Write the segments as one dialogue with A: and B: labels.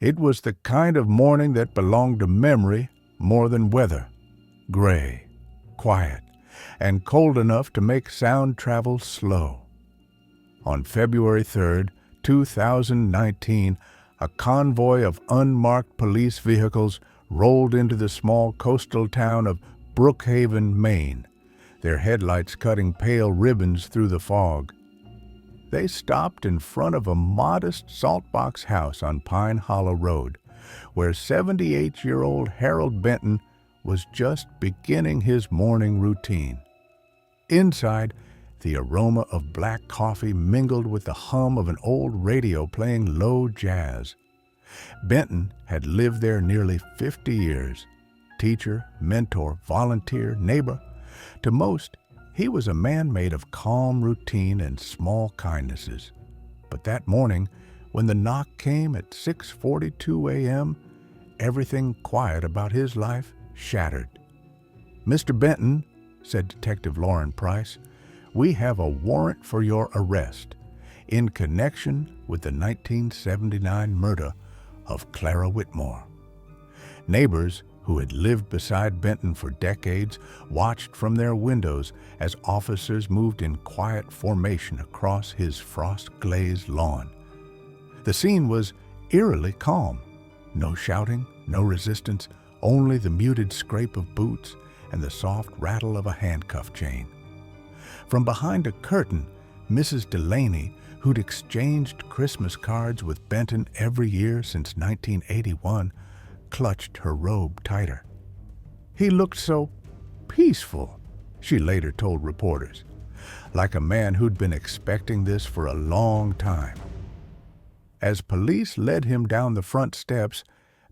A: It was the kind of morning that belonged to memory more than weather. Gray, quiet, and cold enough to make sound travel slow. On February 3rd, 2019, a convoy of unmarked police vehicles rolled into the small coastal town of Brookhaven, Maine, their headlights cutting pale ribbons through the fog. They stopped in front of a modest saltbox house on Pine Hollow Road, where 78-year-old Harold Benton was just beginning his morning routine. Inside, the aroma of black coffee mingled with the hum of an old radio playing low jazz. Benton had lived there nearly 50 years. Teacher, mentor, volunteer, neighbor. To most, he was a man made of calm routine and small kindnesses. But that morning, when the knock came at 6:42 a.m., everything quiet about his life shattered. "Mr. Benton," said Detective Lauren Price, "we have a warrant for your arrest in connection with the 1979 murder of Clara Whitmore." Neighbors who had lived beside Benton for decades watched from their windows as officers moved in quiet formation across his frost-glazed lawn. The scene was eerily calm. No shouting, no resistance, only the muted scrape of boots and the soft rattle of a handcuff chain. From behind a curtain, Mrs. Delaney, who'd exchanged Christmas cards with Benton every year since 1981, clutched her robe tighter. "He looked so peaceful," she later told reporters, "like a man who'd been expecting this for a long time." As police led him down the front steps,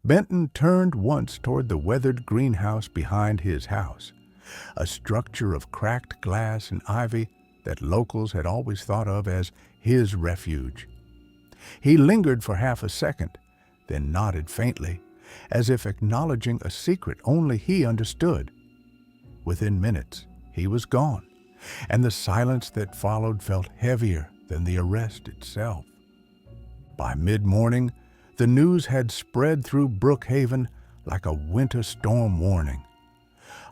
A: Benton turned once toward the weathered greenhouse behind his house, a structure of cracked glass and ivy that locals had always thought of as his refuge. He lingered for half a second, then nodded faintly, as if acknowledging a secret only he understood. Within minutes, he was gone, and the silence that followed felt heavier than the arrest itself. By mid-morning, the news had spread through Brookhaven like a winter storm warning.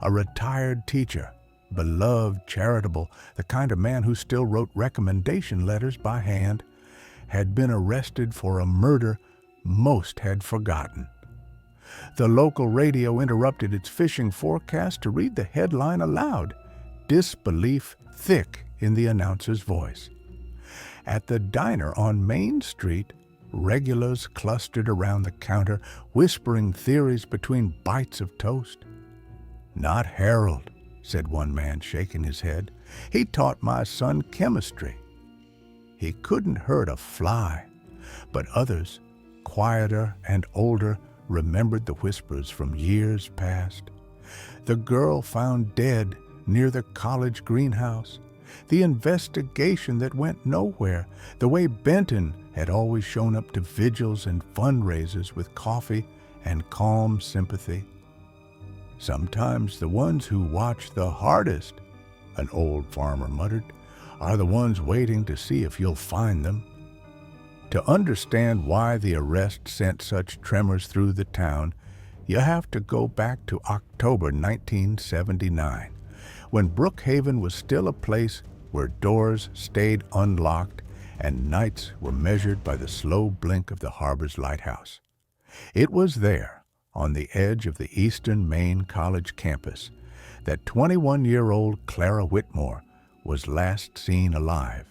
A: A retired teacher, beloved, charitable, the kind of man who still wrote recommendation letters by hand, had been arrested for a murder most had forgotten. The local radio interrupted its fishing forecast to read the headline aloud, disbelief thick in the announcer's voice. At the diner on Main Street, regulars clustered around the counter, whispering theories between bites of toast. "Not Harold," said one man, shaking his head. "He taught my son chemistry." He couldn't hurt a fly, but others, quieter and older, remembered the whispers from years past. The girl found dead near the college greenhouse, the investigation that went nowhere, the way Benton had always shown up to vigils and fundraisers with coffee and calm sympathy. "Sometimes the ones who watch the hardest," an old farmer muttered, "are the ones waiting to see if you'll find them." To understand why the arrest sent such tremors through the town, you have to go back to October 1979, when Brookhaven was still a place where doors stayed unlocked and nights were measured by the slow blink of the harbor's lighthouse. It was there, on the edge of the Eastern Maine College campus, that 21-year-old Clara Whitmore was last seen alive.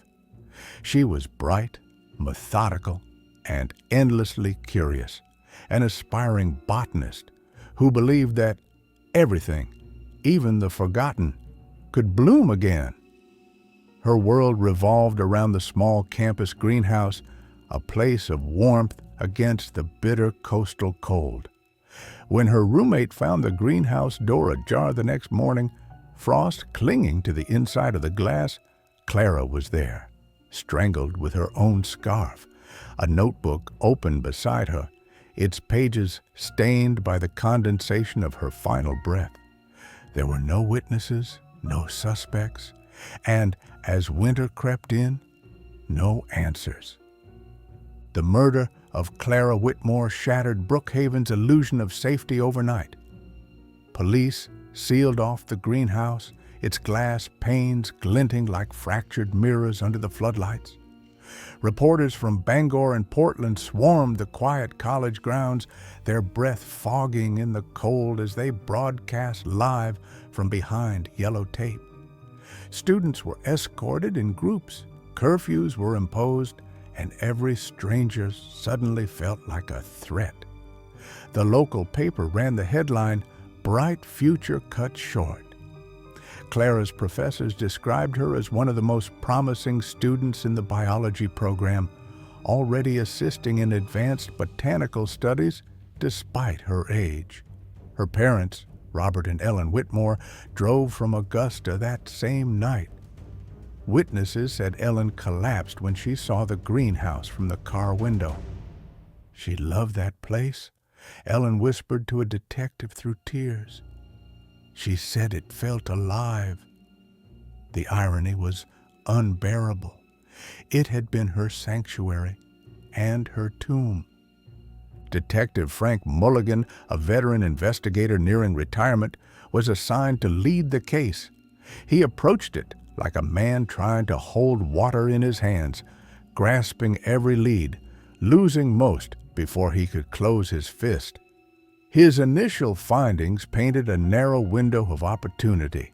A: She was bright, methodical, and endlessly curious, an aspiring botanist who believed that everything, even the forgotten, could bloom again. Her world revolved around the small campus greenhouse, a place of warmth against the bitter coastal cold. When her roommate found the greenhouse door ajar the next morning, frost clinging to the inside of the glass, Clara was there, strangled with her own scarf, a notebook open beside her, its pages stained by the condensation of her final breath. There were no witnesses, no suspects, and as winter crept in, no answers. The murder of Clara Whitmore shattered Brookhaven's illusion of safety overnight. Police sealed off the greenhouse, its glass panes glinting like fractured mirrors under the floodlights. Reporters from Bangor and Portland swarmed the quiet college grounds, their breath fogging in the cold as they broadcast live from behind yellow tape. Students were escorted in groups, curfews were imposed, and every stranger suddenly felt like a threat. The local paper ran the headline, "Bright Future Cut Short." Clara's professors described her as one of the most promising students in the biology program, already assisting in advanced botanical studies despite her age. Her parents, Robert and Ellen Whitmore, drove from Augusta that same night. Witnesses said Ellen collapsed when she saw the greenhouse from the car window. "She loved that place," Ellen whispered to a detective through tears. "She said it felt alive." The irony was unbearable. It had been her sanctuary and her tomb. Detective Frank Mulligan, a veteran investigator nearing retirement, was assigned to lead the case. He approached it like a man trying to hold water in his hands, grasping every lead, losing most before he could close his fist. His initial findings painted a narrow window of opportunity.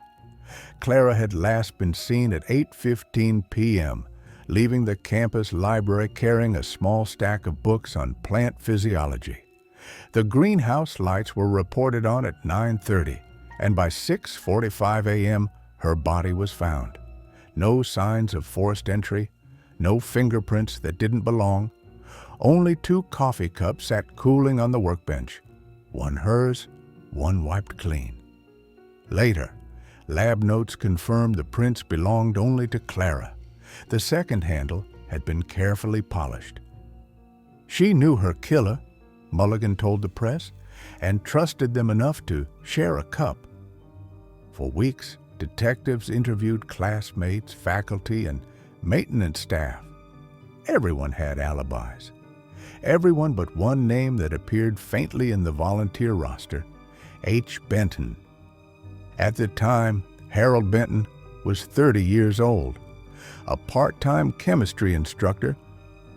A: Clara had last been seen at 8:15 p.m., leaving the campus library carrying a small stack of books on plant physiology. The greenhouse lights were reported on at 9:30, and by 6:45 a.m., her body was found. No signs of forced entry, no fingerprints that didn't belong. Only 2 coffee cups sat cooling on the workbench. One hers, one wiped clean. Later, lab notes confirmed the prints belonged only to Clara. The second handle had been carefully polished. She knew her killer, Mulligan told the press, and trusted them enough to share a cup. For weeks, detectives interviewed classmates, faculty, and maintenance staff. Everyone had alibis. Everyone but one name that appeared faintly in the volunteer roster, H. Benton. At the time, Harold Benton was 30 years old, a part-time chemistry instructor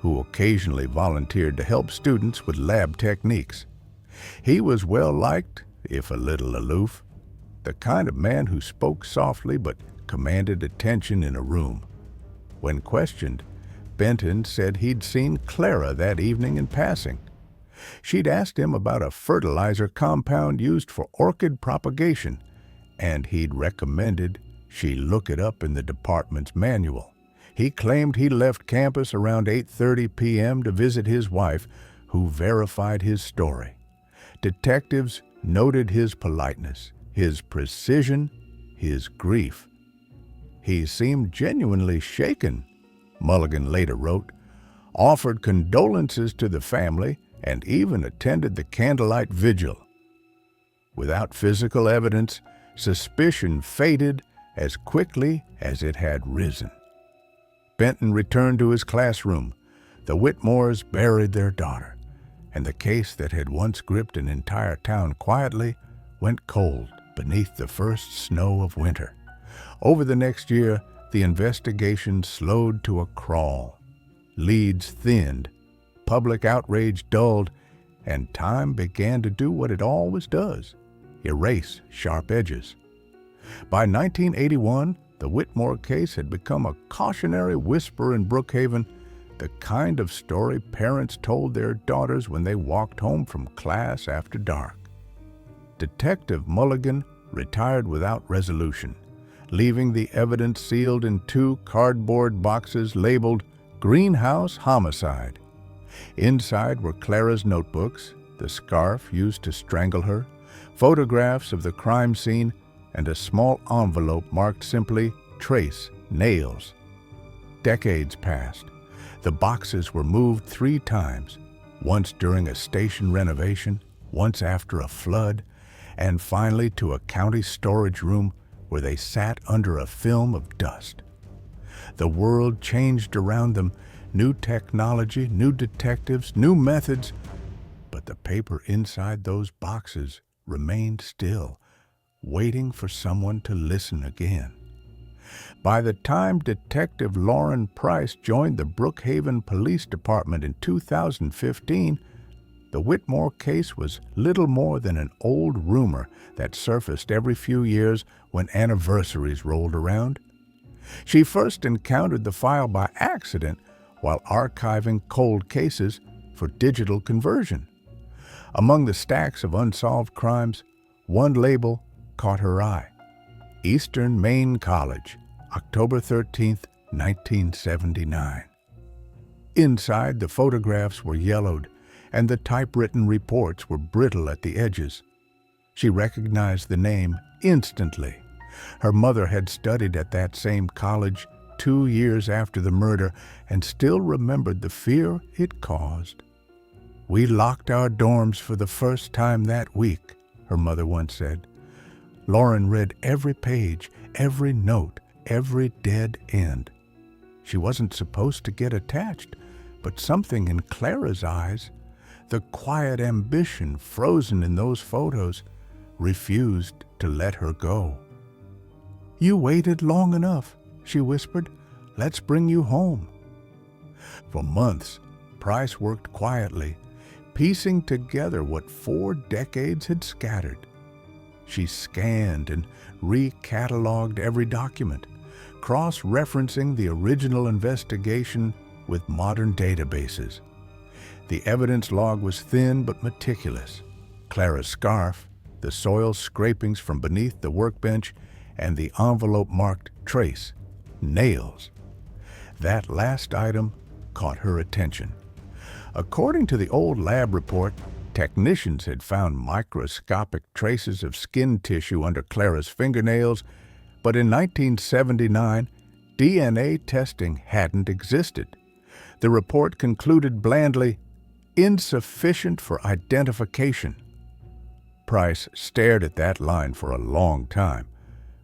A: who occasionally volunteered to help students with lab techniques. He was well-liked, if a little aloof, the kind of man who spoke softly but commanded attention in a room. When questioned, Benton said he'd seen Clara that evening in passing. She'd asked him about a fertilizer compound used for orchid propagation, and he'd recommended she look it up in the department's manual. He claimed he left campus around 8:30 p.m. to visit his wife, who verified his story. Detectives noted his politeness, his precision, his grief. He seemed genuinely shaken, Mulligan later wrote, offered condolences to the family, and even attended the candlelight vigil. Without physical evidence, suspicion faded as quickly as it had risen. Benton returned to his classroom. The Whitmores buried their daughter, and the case that had once gripped an entire town quietly went cold beneath the first snow of winter. Over the next year, the investigation slowed to a crawl. Leads thinned, public outrage dulled, and time began to do what it always does: erase sharp edges. By 1981, the Whitmore case had become a cautionary whisper in Brookhaven, the kind of story parents told their daughters when they walked home from class after dark. Detective Mulligan retired without resolution, leaving the evidence sealed in 2 cardboard boxes labeled Greenhouse Homicide. Inside were Clara's notebooks, the scarf used to strangle her, photographs of the crime scene, and a small envelope marked simply Trace Nails. Decades passed. The boxes were moved 3 times, once during a station renovation, once after a flood, and finally to a county storage room where they sat under a film of dust. The world changed around them, New technology, new detectives, new methods, but the paper inside those boxes remained still, waiting for someone to listen again. By the time Detective Lauren Price joined the Brookhaven Police Department in 2015, the Whitmore case was little more than an old rumor that surfaced every few years when anniversaries rolled around. She first encountered the file by accident while archiving cold cases for digital conversion. Among the stacks of unsolved crimes, one label caught her eye: Eastern Maine College, October 13, 1979. Inside, the photographs were yellowed, and the typewritten reports were brittle at the edges. She recognized the name instantly. Her mother had studied at that same college 2 years after the murder and still remembered the fear it caused. "We locked our dorms for the first time that week," her mother once said. Lauren read every page, every note, every dead end. She wasn't supposed to get attached, but something in Clara's eyes, the quiet ambition frozen in those photos, refused to let her go. "You waited long enough," she whispered. "Let's bring you home." For months, Price worked quietly, piecing together what 4 decades had scattered. She scanned and recatalogued every document, cross-referencing the original investigation with modern databases. The evidence log was thin but meticulous. Clara's scarf, the soil scrapings from beneath the workbench, and the envelope marked "Trace," nails. That last item caught her attention. According to the old lab report, technicians had found microscopic traces of skin tissue under Clara's fingernails, but in 1979, DNA testing hadn't existed. The report concluded blandly, "Insufficient for identification." Price stared at that line for a long time.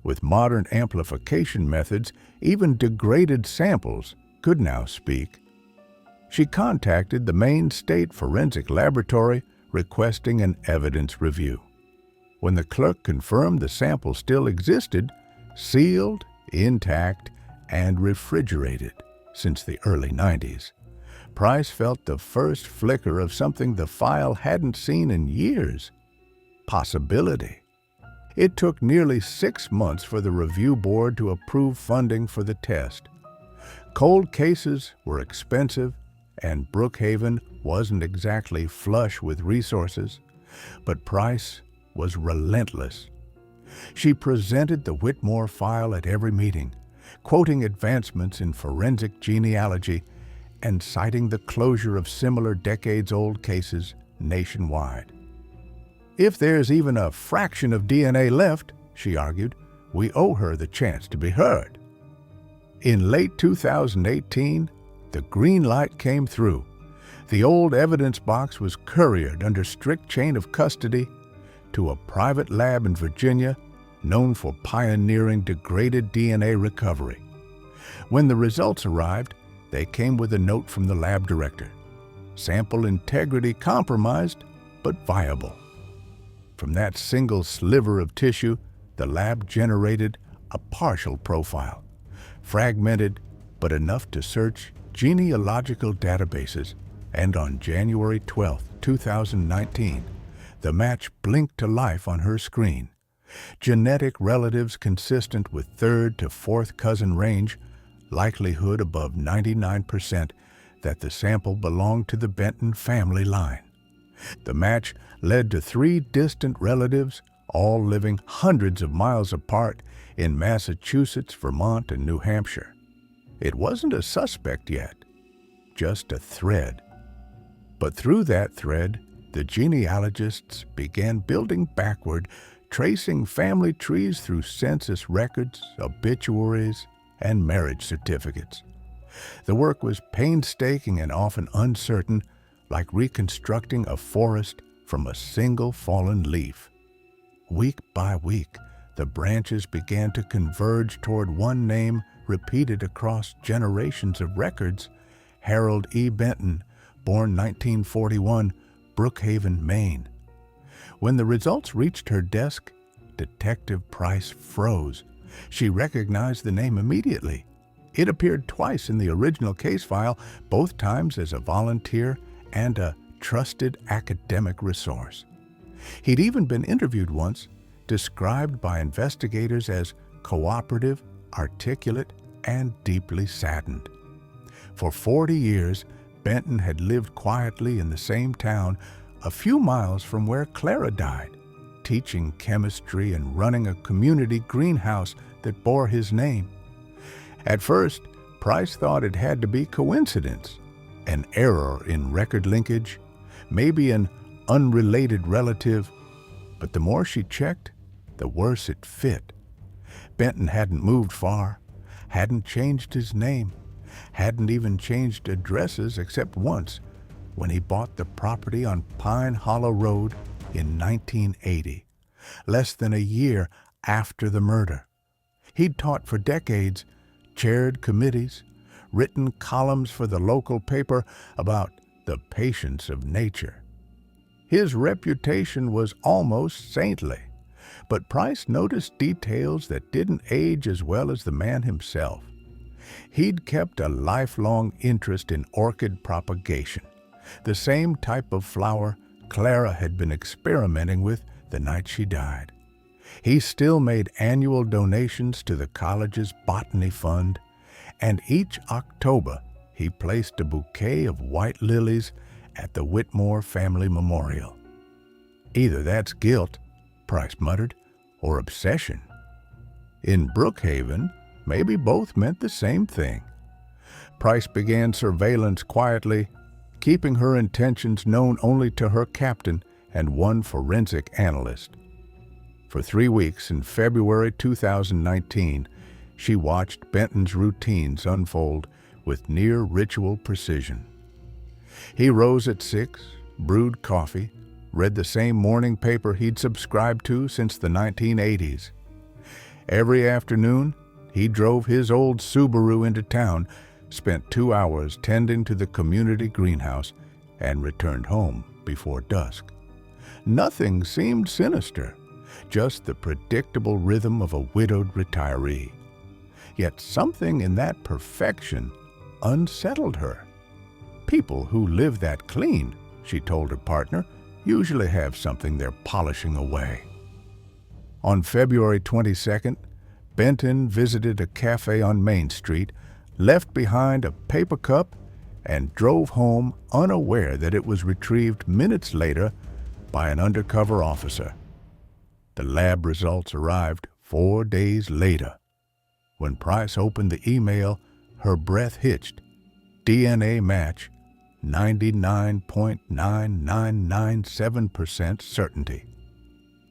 A: With modern amplification methods, even degraded samples could now speak. She contacted the Maine State Forensic Laboratory requesting an evidence review. When the clerk confirmed the sample still existed, sealed, intact, and refrigerated since the early 90s, Price felt the first flicker of something the file hadn't seen in years: possibility. It took nearly 6 months for the review board to approve funding for the test. Cold cases were expensive, and Brookhaven wasn't exactly flush with resources, but Price was relentless. She presented the Whitmore file at every meeting, quoting advancements in forensic genealogy and citing the closure of similar decades-old cases nationwide. "If there's even a fraction of DNA left," she argued, "we owe her the chance to be heard." In late 2018, the green light came through. The old evidence box was couriered under strict chain of custody to a private lab in Virginia known for pioneering degraded DNA recovery. When the results arrived, they came with a note from the lab director: "Sample integrity compromised, but viable." From that single sliver of tissue, the lab generated a partial profile, fragmented but enough to search genealogical databases, and on January 12, 2019, the match blinked to life on her screen. Genetic relatives consistent with third to fourth cousin range, likelihood above 99% that the sample belonged to the Benton family line. The match led to 3 distant relatives, all living hundreds of miles apart in Massachusetts, Vermont, and New Hampshire. It wasn't a suspect yet, just a thread. But through that thread, the genealogists began building backward, tracing family trees through census records, obituaries, and marriage certificates. The work was painstaking and often uncertain, like reconstructing a forest from a single fallen leaf. Week by week, the branches began to converge toward one name repeated across generations of records: Harold E. Benton, born 1941, Brookhaven, Maine. When the results reached her desk, Detective Price froze. She recognized the name immediately. It appeared twice in the original case file, both times as a volunteer and a trusted academic resource. He'd even been interviewed once, described by investigators as cooperative, articulate, and deeply saddened. For 40 years, Benton had lived quietly in the same town, a few miles from where Clara died, teaching chemistry and running a community greenhouse that bore his name. At first, Price thought it had to be coincidence, an error in record linkage, maybe an unrelated relative, but the more she checked, the worse it fit. Benton hadn't moved far, hadn't changed his name, hadn't even changed addresses except once, when he bought the property on Pine Hollow Road in 1980, less than a year after the murder. He'd taught for decades, chaired committees, written columns for the local paper about the patience of nature. His reputation was almost saintly, but Price noticed details that didn't age as well as the man himself. He'd kept a lifelong interest in orchid propagation, the same type of flower Clara had been experimenting with the night she died. He still made annual donations to the college's botany fund, and each October he placed a bouquet of white lilies at the Whitmore family memorial. Either that's guilt, Price muttered, or obsession. In Brookhaven, maybe both meant the same thing. Price began surveillance quietly, keeping her intentions known only to her captain and one forensic analyst. For 3 weeks in February 2019, she watched Benton's routines unfold with near ritual precision. He rose at 6, brewed coffee, read the same morning paper he'd subscribed to since the 1980s. Every afternoon, he drove his old Subaru into town, spent 2 hours tending to the community greenhouse, and returned home before dusk. Nothing seemed sinister, just the predictable rhythm of a widowed retiree. Yet something in that perfection unsettled her. People who live that clean, she told her partner, usually have something they're polishing away. On February 22nd, Benton visited a cafe on Main Street, left behind a paper cup, and drove home unaware that it was retrieved minutes later by an undercover officer. The lab results arrived 4 days later. When Price opened the email, her breath hitched. DNA match, 99.9997% certainty.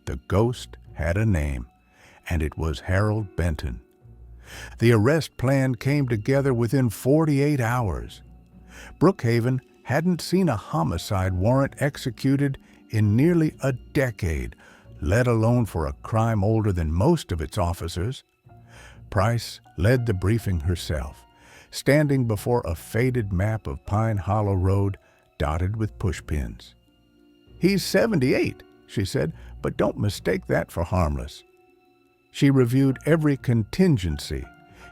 A: The ghost had a name, and it was Harold Benton. The arrest plan came together within 48 hours. Brookhaven hadn't seen a homicide warrant executed in nearly a decade, let alone for a crime older than most of its officers. Price led the briefing herself, standing before a faded map of Pine Hollow Road dotted with pushpins. "He's 78, she said, "but don't mistake that for harmless." She reviewed every contingency,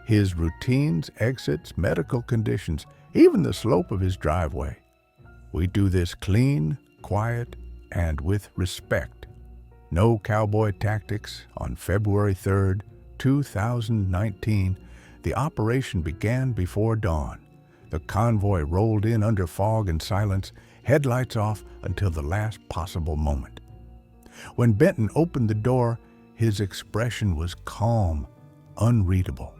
A: his routines, exits, medical conditions, even the slope of his driveway. "We do this clean, quiet, and with respect. No cowboy tactics." On February 3rd, 2019, the operation began before dawn. The convoy rolled in under fog and silence, headlights off until the last possible moment. When Benton opened the door, his expression was calm, unreadable.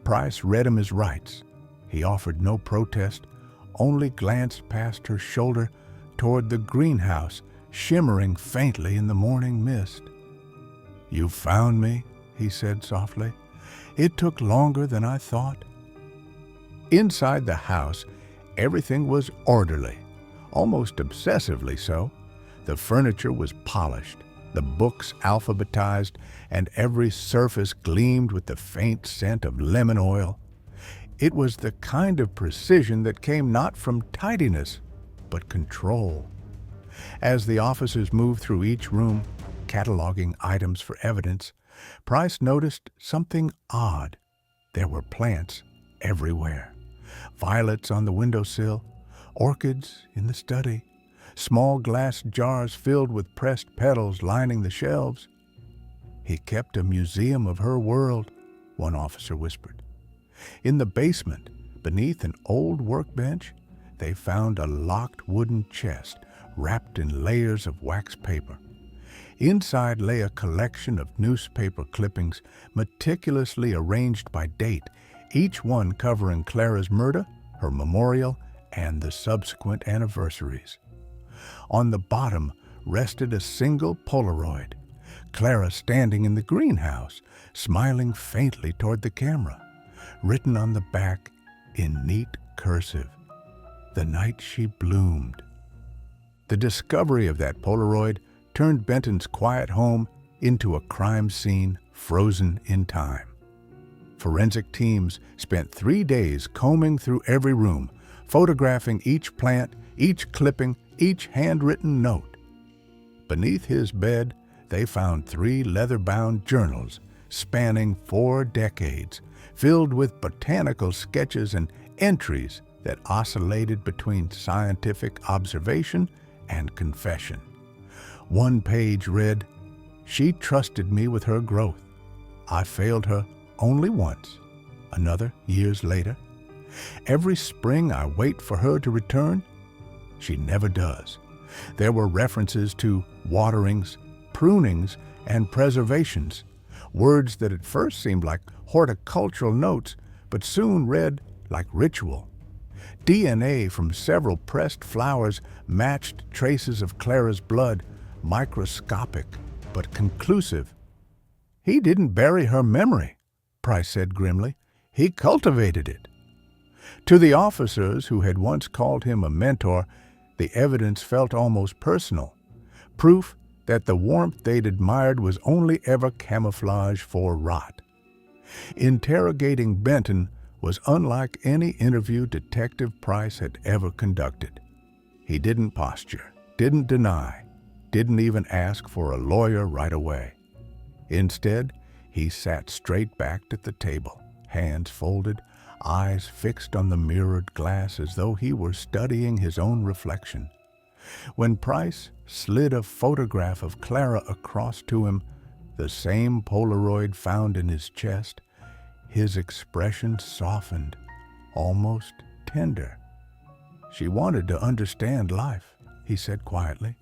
A: Price read him his rights. He offered no protest, only glanced past her shoulder toward the greenhouse, shimmering faintly in the morning mist. "You found me," he said softly. "It took longer than I thought." Inside the house, everything was orderly, almost obsessively so. The furniture was polished, the books alphabetized, and every surface gleamed with the faint scent of lemon oil. It was the kind of precision that came not from tidiness, but control. As the officers moved through each room, cataloging items for evidence, Price noticed something odd. There were plants everywhere. Violets on the windowsill, orchids in the study, small glass jars filled with pressed petals lining the shelves. "He kept a museum of her world," one officer whispered. In the basement, beneath an old workbench, they found a locked wooden chest wrapped in layers of wax paper. Inside lay a collection of newspaper clippings meticulously arranged by date, each one covering Clara's murder, her memorial, and the subsequent anniversaries. On the bottom rested a single Polaroid, Clara standing in the greenhouse, smiling faintly toward the camera. Written on the back in neat cursive, "The night she bloomed." The discovery of that Polaroid turned Benton's quiet home into a crime scene frozen in time. Forensic teams spent 3 days combing through every room, photographing each plant, each clipping, each handwritten note. Beneath his bed, they found 3 leather-bound journals spanning 4 decades, filled with botanical sketches and entries that oscillated between scientific observation and confession. One page read, "She trusted me with her growth. I failed her only once." Another, years later, "Every spring I wait for her to return. She never does." There were references to waterings, prunings, and preservations, words that at first seemed like horticultural notes, but soon read like ritual. DNA from several pressed flowers matched traces of Clara's blood, microscopic but conclusive. "He didn't bury her memory," Price said grimly. "He cultivated it." To the officers who had once called him a mentor, the evidence felt almost personal, proof that the warmth they'd admired was only ever camouflage for rot. Interrogating Benton was unlike any interview Detective Price had ever conducted. He didn't posture, didn't deny, didn't even ask for a lawyer right away. Instead, he sat straight backed at the table, hands folded, eyes fixed on the mirrored glass as though he were studying his own reflection. When Price slid a photograph of Clara across to him, the same Polaroid found in his chest, his expression softened, almost tender. "She wanted to understand life," he said quietly,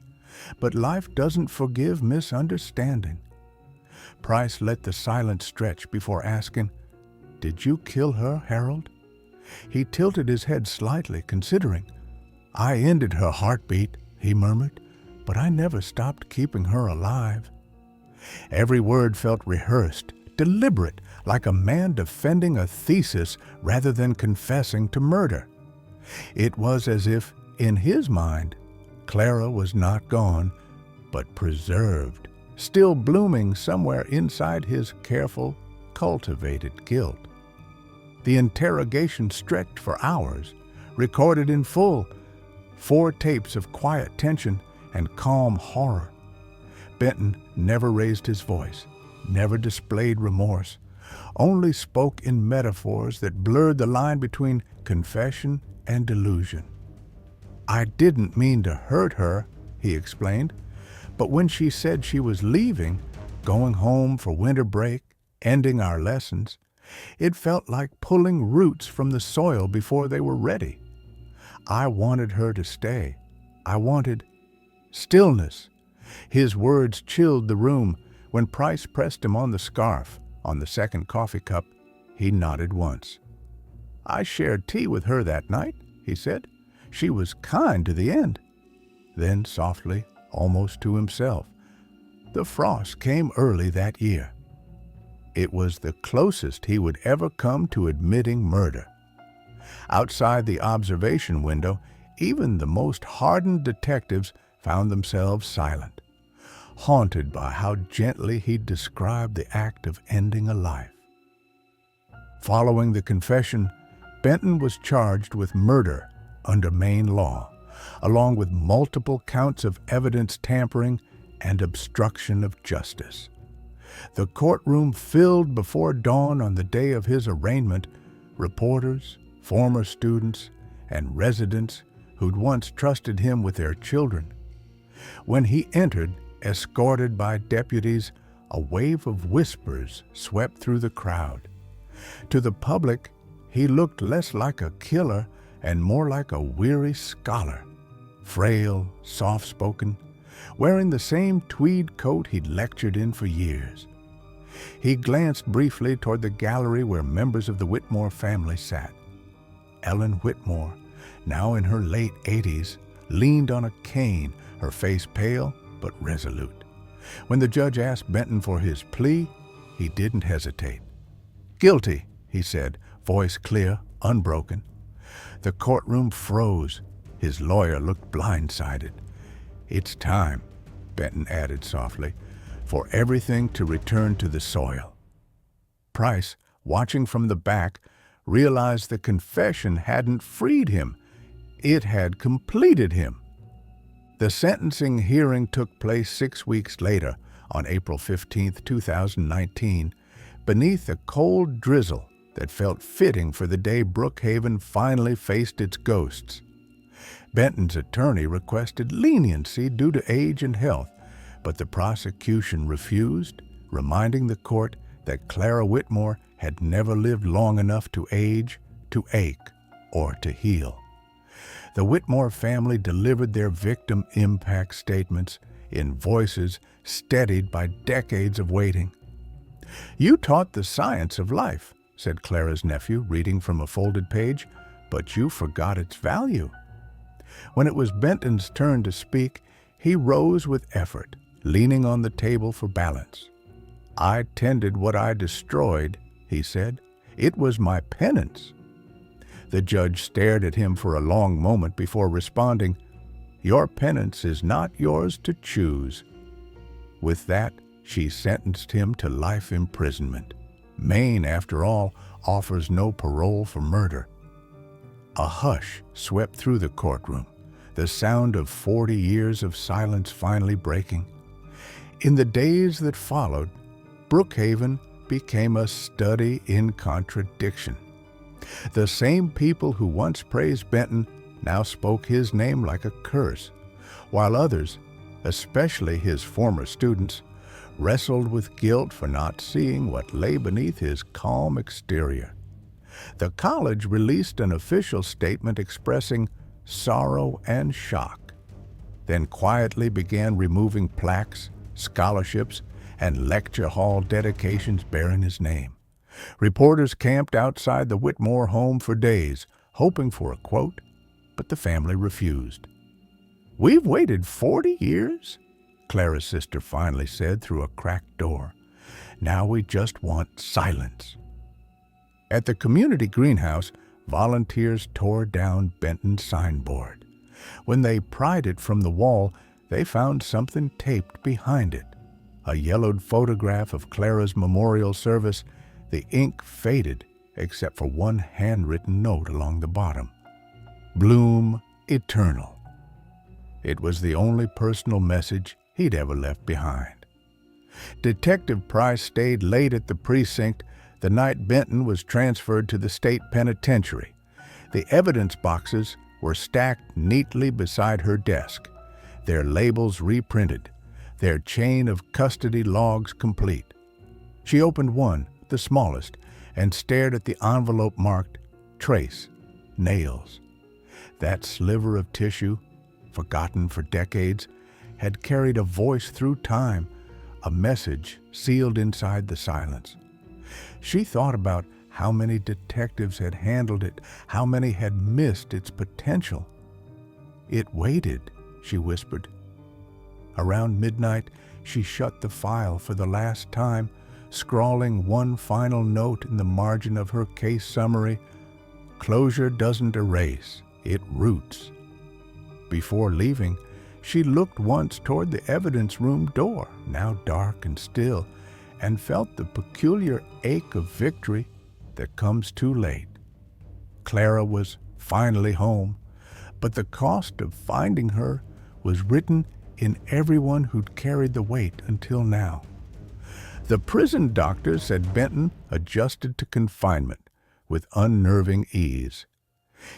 A: "but life doesn't forgive misunderstanding." Price let the silence stretch before asking, "Did you kill her, Harold?" He tilted his head slightly, considering. "I ended her heartbeat," he murmured, "but I never stopped keeping her alive." Every word felt rehearsed, deliberate, like a man defending a thesis rather than confessing to murder. It was as if, in his mind, Clara was not gone, but preserved, still blooming somewhere inside his careful, cultivated guilt. The interrogation stretched for hours, recorded in full, 4 tapes of quiet tension and calm horror. Benton never raised his voice, never displayed remorse, only spoke in metaphors that blurred the line between confession and delusion. "I didn't mean to hurt her," he explained, "but when she said she was leaving, going home for winter break, ending our lessons, it felt like pulling roots from the soil before they were ready. I wanted her to stay. I wanted stillness." His words chilled the room. When Price pressed him on the scarf, on the second coffee cup, he nodded once. "I shared tea with her that night," he said. "She was kind to the end." Then softly, almost to himself, "The frost came early that year." It was the closest he would ever come to admitting murder. Outside the observation window, even the most hardened detectives found themselves silent, haunted by how gently he described the act of ending a life. Following the confession, Benton was charged with murder under Maine law, along with multiple counts of evidence tampering and obstruction of justice. The courtroom filled before dawn on the day of his arraignment, reporters, former students, and residents who'd once trusted him with their children. When he entered, escorted by deputies, a wave of whispers swept through the crowd. To the public, he looked less like a killer and more like a weary scholar, frail, soft-spoken, wearing the same tweed coat he'd lectured in for years. He glanced briefly toward the gallery where members of the Whitmore family sat. Ellen Whitmore, now in her late 80s, leaned on a cane, her face pale but resolute. When the judge asked Benton for his plea, he didn't hesitate. "Guilty," he said, voice clear, unbroken. The courtroom froze. His lawyer looked blindsided. "It's time," Benton added softly, "for everything to return to the soil." Price, watching from the back, realized the confession hadn't freed him. It had completed him. The sentencing hearing took place 6 weeks later, on April 15, 2019, beneath a cold drizzle that felt fitting for the day Brookhaven finally faced its ghosts. Benton's attorney requested leniency due to age and health, but the prosecution refused, reminding the court that Clara Whitmore had never lived long enough to age, to ache, or to heal. The Whitmore family delivered their victim impact statements in voices steadied by decades of waiting. "You taught the science of life," said Clara's nephew, reading from a folded page, "but you forgot its value." When it was Benton's turn to speak, he rose with effort, leaning on the table for balance. "I tended what I destroyed," he said. "It was my penance." The judge stared at him for a long moment before responding, "Your penance is not yours to choose." With that, she sentenced him to life imprisonment. Maine, after all, offers no parole for murder. A hush swept through the courtroom, the sound of 40 years of silence finally breaking. In the days that followed, Brookhaven became a study in contradiction. The same people who once praised Benton now spoke his name like a curse, while others, especially his former students, wrestled with guilt for not seeing what lay beneath his calm exterior. The college released an official statement expressing sorrow and shock, then quietly began removing plaques, scholarships, and lecture hall dedications bearing his name. Reporters camped outside the Whitmore home for days, hoping for a quote, but the family refused. "We've waited 40 years?" Clara's sister finally said through a cracked door. "Now we just want silence." At the community greenhouse, volunteers tore down Benton's signboard. When they pried it from the wall, they found something taped behind it. A yellowed photograph of Clara's memorial service. The ink faded, except for one handwritten note along the bottom. "Bloom eternal." It was the only personal message he'd ever left behind. Detective Price stayed late at the precinct the night Benton was transferred to the state penitentiary. The evidence boxes were stacked neatly beside her desk, their labels reprinted, their chain of custody logs complete. She opened one, the smallest, and stared at the envelope marked "Trace, Nails." That sliver of tissue, forgotten for decades, had carried a voice through time, a message sealed inside the silence. She thought about how many detectives had handled it, how many had missed its potential. "It waited," she whispered. Around midnight, she shut the file for the last time, scrawling one final note in the margin of her case summary: "Closure doesn't erase, it roots." Before leaving, she looked once toward the evidence room door, now dark and still, and felt the peculiar ache of victory that comes too late. Clara was finally home, but the cost of finding her was written in everyone who'd carried the weight until now. The prison doctor said Benton adjusted to confinement with unnerving ease.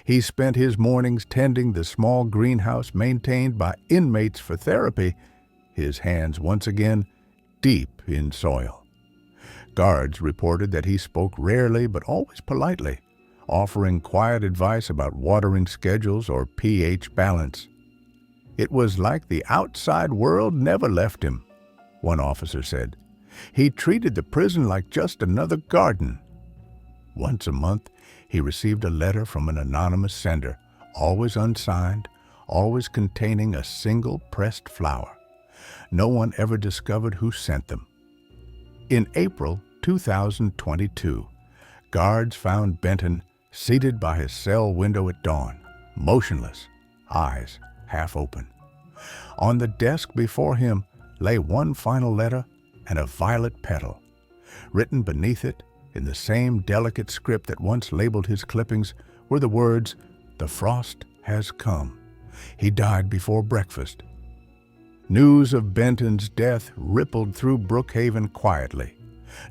A: He spent his mornings tending the small greenhouse maintained by inmates for therapy, his hands once again deep in soil. Guards reported that he spoke rarely but always politely, offering quiet advice about watering schedules or pH balance. It was like the outside world never left him, one officer said. He treated the prison like just another garden. Once a month, he received a letter from an anonymous sender, always unsigned, always containing a single pressed flower. No one ever discovered who sent them. In April 2022, guards found Benton seated by his cell window at dawn, motionless, eyes half open. On the desk before him lay one final letter and a violet petal. Written beneath it, in the same delicate script that once labeled his clippings, were the words, "The frost has come. He died before breakfast." News of Benton's death rippled through Brookhaven quietly.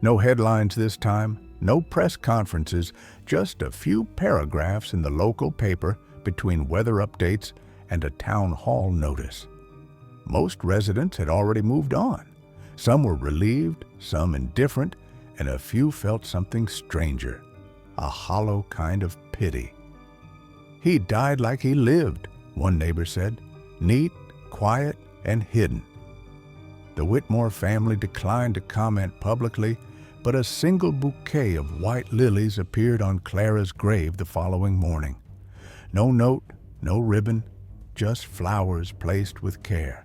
A: No headlines this time, no press conferences, just a few paragraphs in the local paper between weather updates and a town hall notice. Most residents had already moved on. Some were relieved, some indifferent, and a few felt something stranger, a hollow kind of pity. "He died like he lived," one neighbor said, "neat, quiet, and hidden." The Whitmore family declined to comment publicly, but a single bouquet of white lilies appeared on Clara's grave the following morning. No note, no ribbon, just flowers placed with care.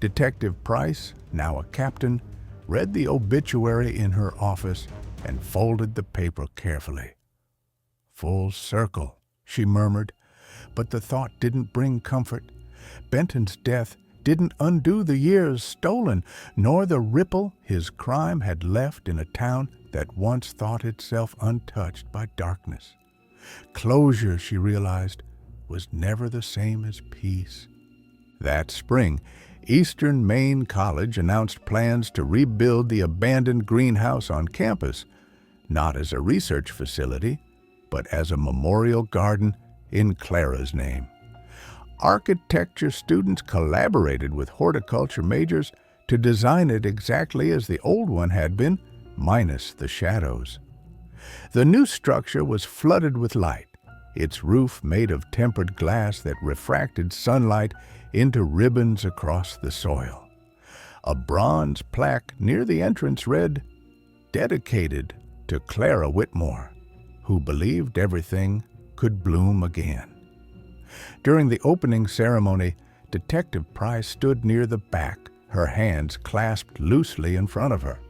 A: Detective Price, now a captain, read the obituary in her office and folded the paper carefully. "Full circle," she murmured, but the thought didn't bring comfort. Benton's death didn't undo the years stolen, nor the ripple his crime had left in a town that once thought itself untouched by darkness. Closure, she realized, was never the same as peace. That spring, Eastern Maine College announced plans to rebuild the abandoned greenhouse on campus, not as a research facility, but as a memorial garden in Clara's name. Architecture students collaborated with horticulture majors to design it exactly as the old one had been, minus the shadows. The new structure was flooded with light, its roof made of tempered glass that refracted sunlight into ribbons across the soil. A bronze plaque near the entrance read, "Dedicated to Clara Whitmore, who believed everything could bloom again." During the opening ceremony, Detective Price stood near the back, her hands clasped loosely in front of her.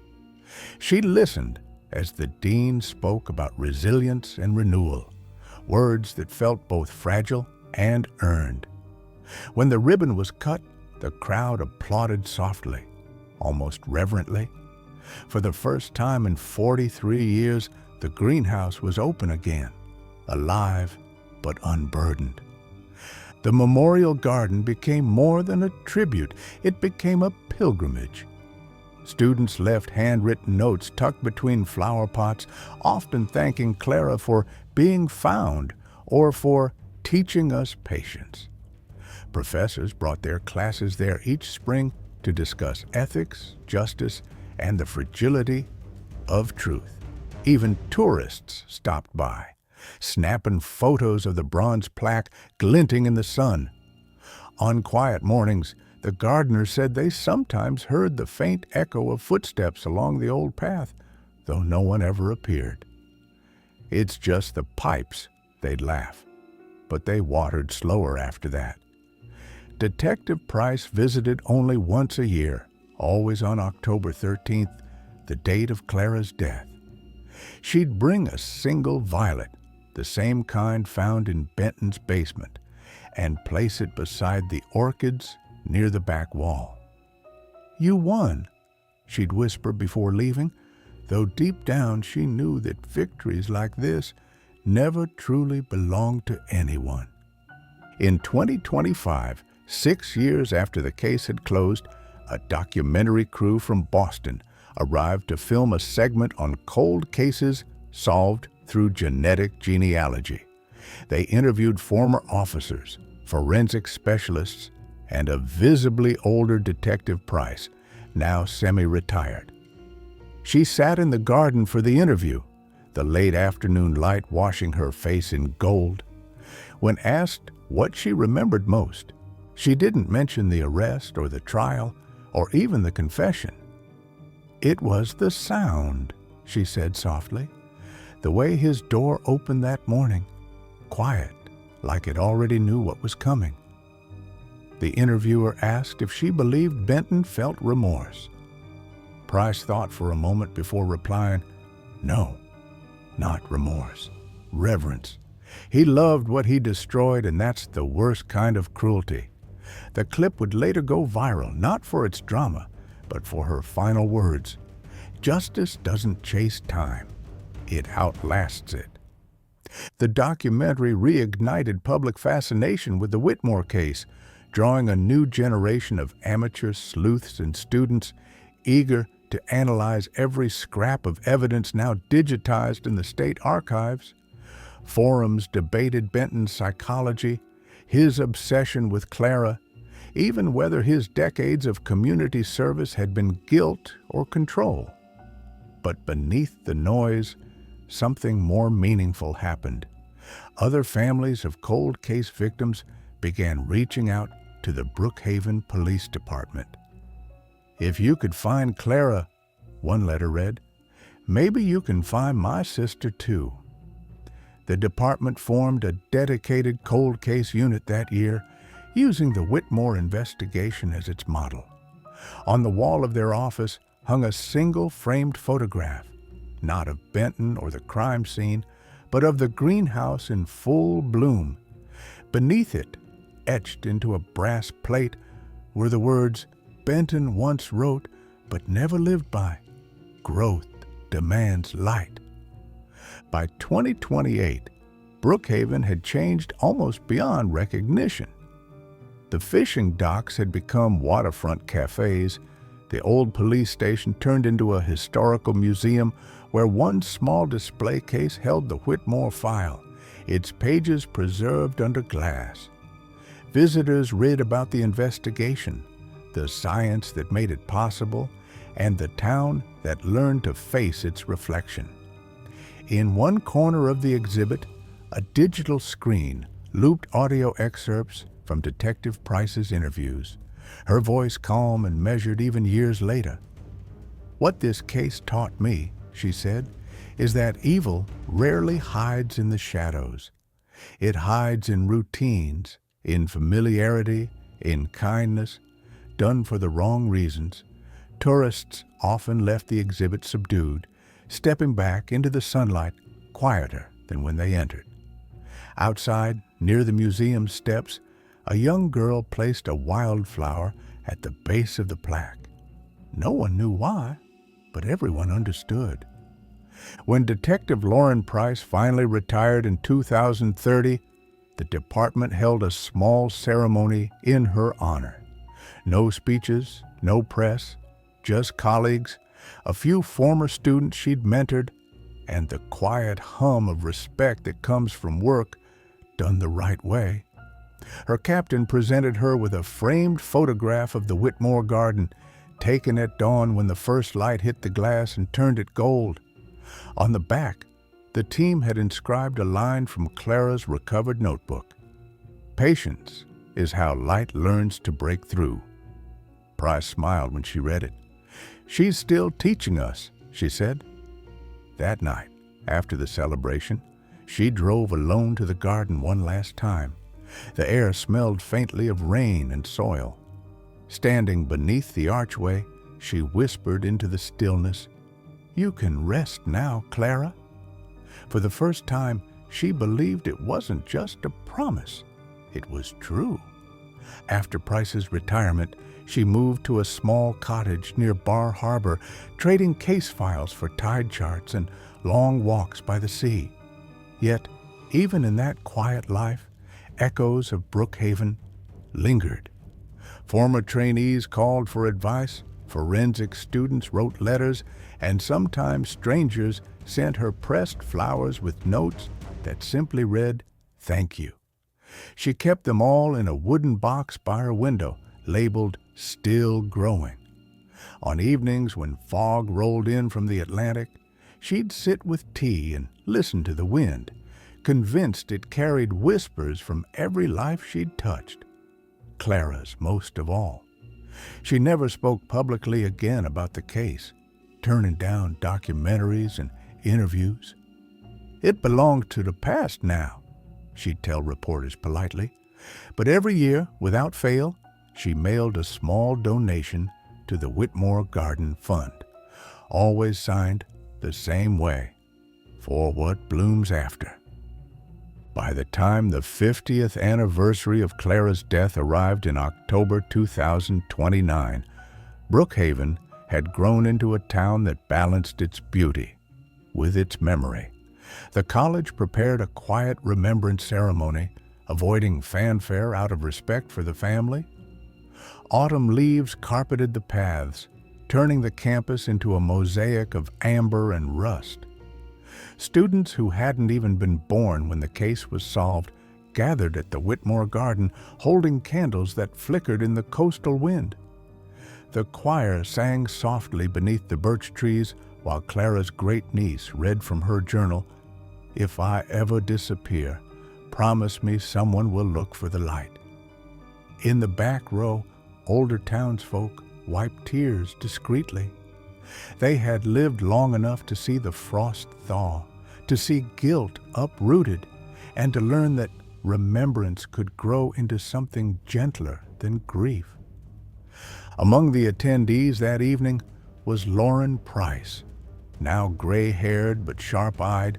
A: She listened as the dean spoke about resilience and renewal, words that felt both fragile and earned. When the ribbon was cut, the crowd applauded softly, almost reverently. For the first time in 43 years, the greenhouse was open again, alive but unburdened. The memorial garden became more than a tribute, it became a pilgrimage. Students left handwritten notes tucked between flower pots, often thanking Clara for being found or for teaching us patience. Professors brought their classes there each spring to discuss ethics, justice, and the fragility of truth. Even tourists stopped by, snapping photos of the bronze plaque glinting in the sun. On quiet mornings, the gardeners said they sometimes heard the faint echo of footsteps along the old path, though no one ever appeared. "It's just the pipes," they'd laugh, but they watered slower after that. Detective Price visited only once a year, always on October 13th, the date of Clara's death. She'd bring a single violet, the same kind found in Benton's basement, and place it beside the orchids near the back wall. "You won," she'd whisper before leaving, though deep down she knew that victories like this never truly belonged to anyone. In 2025, 6 years after the case had closed, a documentary crew from Boston arrived to film a segment on cold cases solved through genetic genealogy. They interviewed former officers, forensic specialists, and a visibly older Detective Price, now semi-retired. She sat in the garden for the interview, the late afternoon light washing her face in gold. When asked what she remembered most, she didn't mention the arrest or the trial or even the confession. "It was the sound," she said softly. "The way his door opened that morning, quiet, like it already knew what was coming." The interviewer asked if she believed Benton felt remorse. Price thought for a moment before replying, "No, not remorse, reverence. He loved what he destroyed, and that's the worst kind of cruelty." The clip would later go viral, not for its drama, but for her final words. "Justice doesn't chase time. It outlasts it." The documentary reignited public fascination with the Whitmore case, drawing a new generation of amateur sleuths and students eager to analyze every scrap of evidence now digitized in the state archives. Forums debated Benton's psychology, his obsession with Clara, even whether his decades of community service had been guilt or control. But beneath the noise, something more meaningful happened. Other families of cold case victims began reaching out to the Brookhaven Police Department. "If you could find Clara," one letter read, "maybe you can find my sister too." The department formed a dedicated cold case unit that year, using the Whitmore investigation as its model. On the wall of their office hung a single framed photograph, not of Benton or the crime scene, but of the greenhouse in full bloom. Beneath it, etched into a brass plate, were the words Benton once wrote but never lived by: "Growth demands light." By 2028, Brookhaven had changed almost beyond recognition. The fishing docks had become waterfront cafes. The old police station turned into a historical museum where one small display case held the Whitmore file, its pages preserved under glass. Visitors read about the investigation, the science that made it possible, and the town that learned to face its reflection. In one corner of the exhibit, a digital screen looped audio excerpts from Detective Price's interviews, her voice calm and measured even years later. "What this case taught me," she said, "is that evil rarely hides in the shadows. It hides in routines, in familiarity, in kindness, done for the wrong reasons." Tourists often left the exhibit subdued, stepping back into the sunlight quieter than when they entered. Outside, near the museum steps, a young girl placed a wildflower at the base of the plaque. No one knew why, but everyone understood. When Detective Lauren Price finally retired in 2030, the department held a small ceremony in her honor. No speeches, no press, just colleagues, a few former students she'd mentored, and the quiet hum of respect that comes from work done the right way. Her captain presented her with a framed photograph of the Whitmore garden, taken at dawn when the first light hit the glass and turned it gold. On the back, the team had inscribed a line from Clara's recovered notebook: "Patience is how light learns to break through." Price smiled when she read it. "She's still teaching us," she said. That night, after the celebration, she drove alone to the garden one last time. The air smelled faintly of rain and soil. Standing beneath the archway, she whispered into the stillness, "You can rest now, Clara." For the first time, she believed it wasn't just a promise. It was true. After Price's retirement, she moved to a small cottage near Bar Harbor, trading case files for tide charts and long walks by the sea. Yet, Even in that quiet life, echoes of Brookhaven lingered. Former trainees called for advice, forensic students wrote letters, and sometimes strangers sent her pressed flowers with notes that simply read, "Thank you." She kept them all in a wooden box by her window, labeled "Still Growing." On evenings when fog rolled in from the Atlantic, she'd sit with tea and listen to the wind, convinced it carried whispers from every life she'd touched, Clara's most of all. She never spoke publicly again about the case, turning down documentaries and interviews. It belonged to the past now, she'd tell reporters politely, but every year, without fail, she mailed a small donation to the Whitmore Garden Fund, always signed the same way, "For what blooms after." By the time the 50th anniversary of Clara's death arrived in October 2029, Brookhaven had grown into a town that balanced its beauty with its memory. The college prepared a quiet remembrance ceremony, avoiding fanfare out of respect for the family. Autumn leaves carpeted the paths, turning the campus into a mosaic of amber and rust. Students who hadn't even been born when the case was solved gathered at the Whitmore Garden, holding candles that flickered in the coastal wind. The choir sang softly beneath the birch trees while Clara's great-niece read from her journal, "If I ever disappear, promise me someone will look for the light." In the back row, older townsfolk wiped tears discreetly. They had lived long enough to see the frost thaw, to see guilt uprooted, and to learn that remembrance could grow into something gentler than grief. Among the attendees that evening was Lauren Price, now gray-haired but sharp-eyed,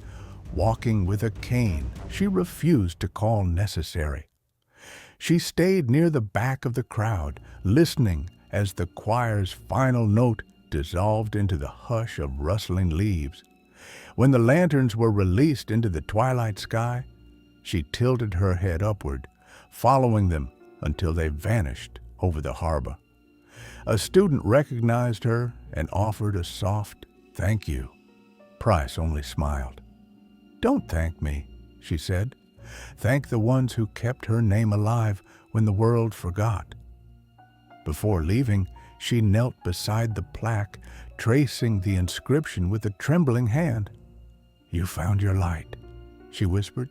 A: walking with a cane she refused to call necessary. She stayed near the back of the crowd, listening as the choir's final note dissolved into the hush of rustling leaves. When the lanterns were released into the twilight sky, she tilted her head upward, following them until they vanished over the harbor. A student recognized her and offered a soft "thank you." Price only smiled. "Don't thank me," she said. "Thank the ones who kept her name alive when the world forgot." Before leaving, she knelt beside the plaque, tracing the inscription with a trembling hand. "You found your light," she whispered.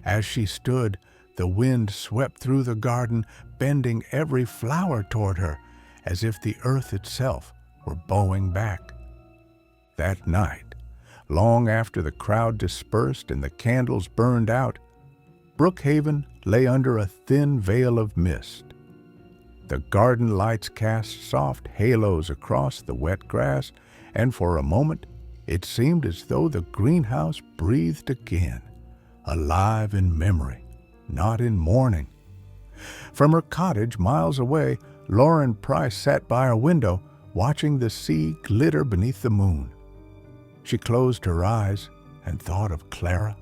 A: As she stood, the wind swept through the garden, bending every flower toward her, as if the earth itself were bowing back. That night, long after the crowd dispersed and the candles burned out, Brookhaven lay under a thin veil of mist. The garden lights cast soft halos across the wet grass, and for a moment it seemed as though the greenhouse breathed again, alive in memory, not in mourning. From her cottage miles away, Lauren Price sat by her window, watching the sea glitter beneath the moon. She closed her eyes and thought of Clara,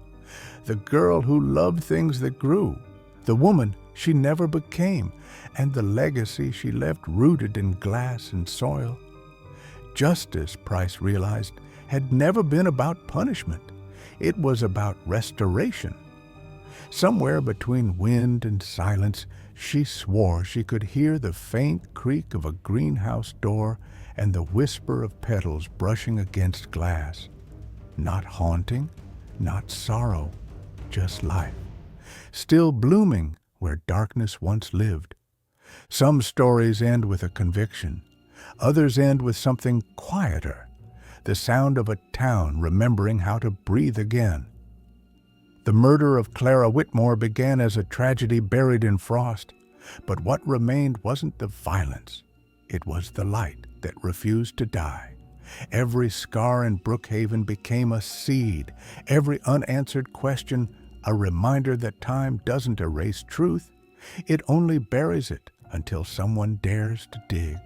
A: the girl who loved things that grew, the woman she never became, and the legacy she left rooted in glass and soil. Justice, Price realized, had never been about punishment. It was about restoration. Somewhere between wind and silence, she swore she could hear the faint creak of a greenhouse door and the whisper of petals brushing against glass. Not haunting, not sorrow, just life, still blooming where darkness once lived. Some stories end with a conviction. Others end with something quieter, the sound of a town remembering how to breathe again. The murder of Clara Whitmore began as a tragedy buried in frost, but what remained wasn't the violence. It was the light that refused to die. Every scar in Brookhaven became a seed, every unanswered question a reminder that time doesn't erase truth. It only buries it until someone dares to dig.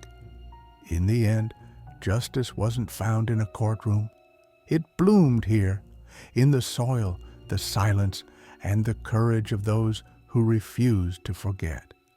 A: In the end, justice wasn't found in a courtroom. It bloomed here, in the soil the silence, and the courage of those who refuse to forget.